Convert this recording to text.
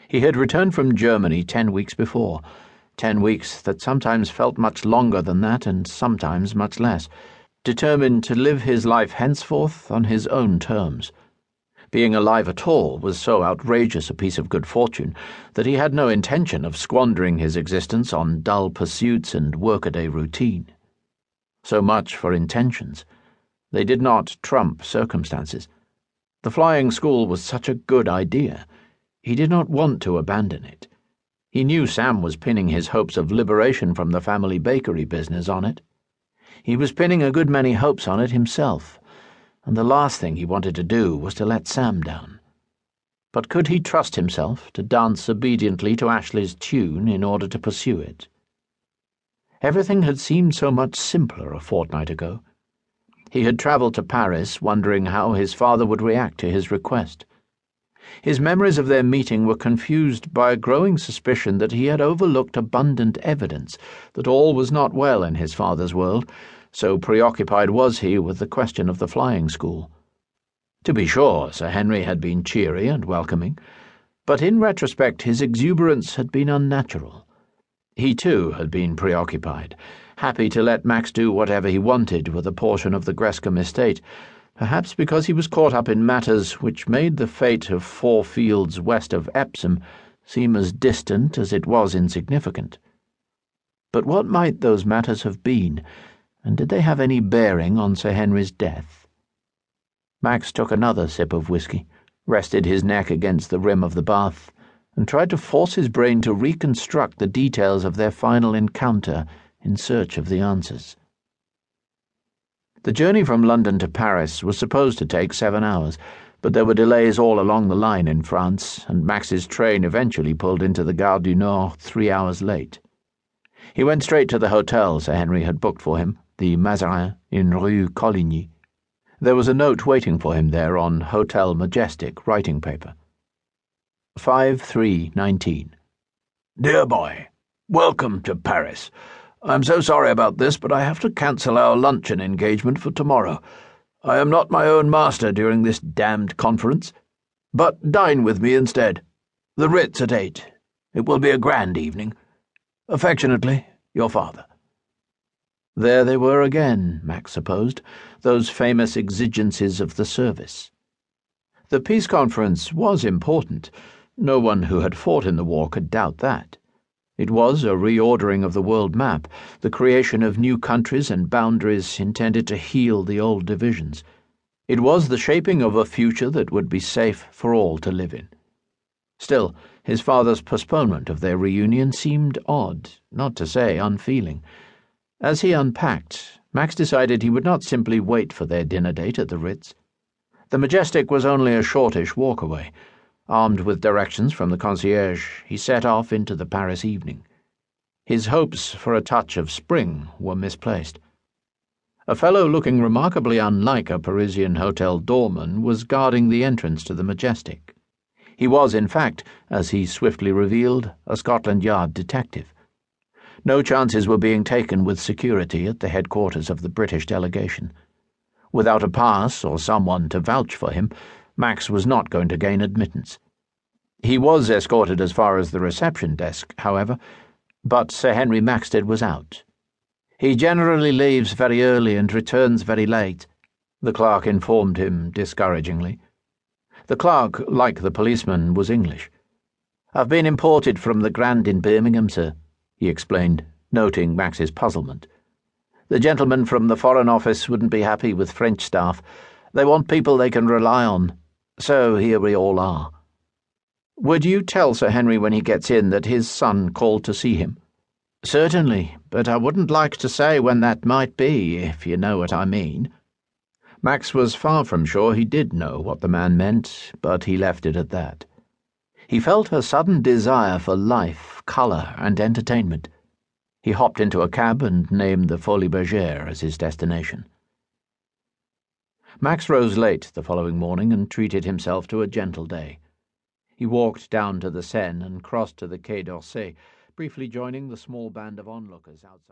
He had returned from Germany 10 weeks before, 10 weeks that sometimes felt much longer than that and sometimes much less, determined to live his life henceforth on his own terms. Being alive at all was so outrageous a piece of good fortune that he had no intention of squandering his existence on dull pursuits and workaday routine. So much for intentions. They did not trump circumstances. The flying school was such a good idea. He did not want to abandon it. He knew Sam was pinning his hopes of liberation from the family bakery business on it. He was pinning a good many hopes on it himself, and the last thing he wanted to do was to let Sam down. But could he trust himself to dance obediently to Ashley's tune in order to pursue it? Everything had seemed so much simpler a fortnight ago. He had travelled to Paris wondering how his father would react to his request. His memories of their meeting were confused by a growing suspicion that he had overlooked abundant evidence that all was not well in his father's world, so preoccupied was he with the question of the flying school. To be sure, Sir Henry had been cheery and welcoming, but in retrospect his exuberance had been unnatural. He too had been preoccupied, happy to let Max do whatever he wanted with a portion of the Grescombe estate, perhaps because he was caught up in matters which made the fate of 4 fields west of Epsom seem as distant as it was insignificant. But what might those matters have been, and did they have any bearing on Sir Henry's death? Max took another sip of whisky, rested his neck against the rim of the bath, and tried to force his brain to reconstruct the details of their final encounter in search of the answers. The journey from London to Paris was supposed to take 7 hours, but there were delays all along the line in France, and Max's train eventually pulled into the Gare du Nord 3 hours late. He went straight to the hotel Sir Henry had booked for him, the Mazarin in Rue Coligny. There was a note waiting for him there on Hotel Majestic writing paper. 5/3/19. Dear boy, welcome to Paris. I'm so sorry about this, but I have to cancel our luncheon engagement for tomorrow. I am not my own master during this damned conference. But dine with me instead. The Ritz at 8. It will be a grand evening. Affectionately, your father. There they were again, Max supposed, those famous exigencies of the service. The peace conference was important. No one who had fought in the war could doubt that. It was a reordering of the world map, the creation of new countries and boundaries intended to heal the old divisions. It was the shaping of a future that would be safe for all to live in. Still, his father's postponement of their reunion seemed odd, not to say unfeeling. As he unpacked, Max decided he would not simply wait for their dinner date at the Ritz. The Majestic was only a shortish walk away. Armed with directions from the concierge, he set off into the Paris evening. His hopes for a touch of spring were misplaced. A fellow looking remarkably unlike a Parisian hotel doorman was guarding the entrance to the Majestic. He was, in fact, as he swiftly revealed, a Scotland Yard detective. No chances were being taken with security at the headquarters of the British delegation. Without a pass or someone to vouch for him, Max was not going to gain admittance. He was escorted as far as the reception desk, however, but Sir Henry Maxted was out. He generally leaves very early and returns very late, the clerk informed him discouragingly. The clerk, like the policeman, was English. I've been imported from the Grand in Birmingham, sir, he explained, noting Max's puzzlement. The gentleman from the Foreign Office wouldn't be happy with French staff. They want people they can rely on. So here we all are. Would you tell Sir Henry when he gets in that his son called to see him? Certainly, but I wouldn't like to say when that might be, if you know what I mean. Max was far from sure he did know what the man meant, but he left it at that. He felt a sudden desire for life, colour, and entertainment. He hopped into a cab and named the Folies Bergère as his destination. Max rose late the following morning and treated himself to a gentle day. He walked down to the Seine and crossed to the Quai d'Orsay, briefly joining the small band of onlookers outside.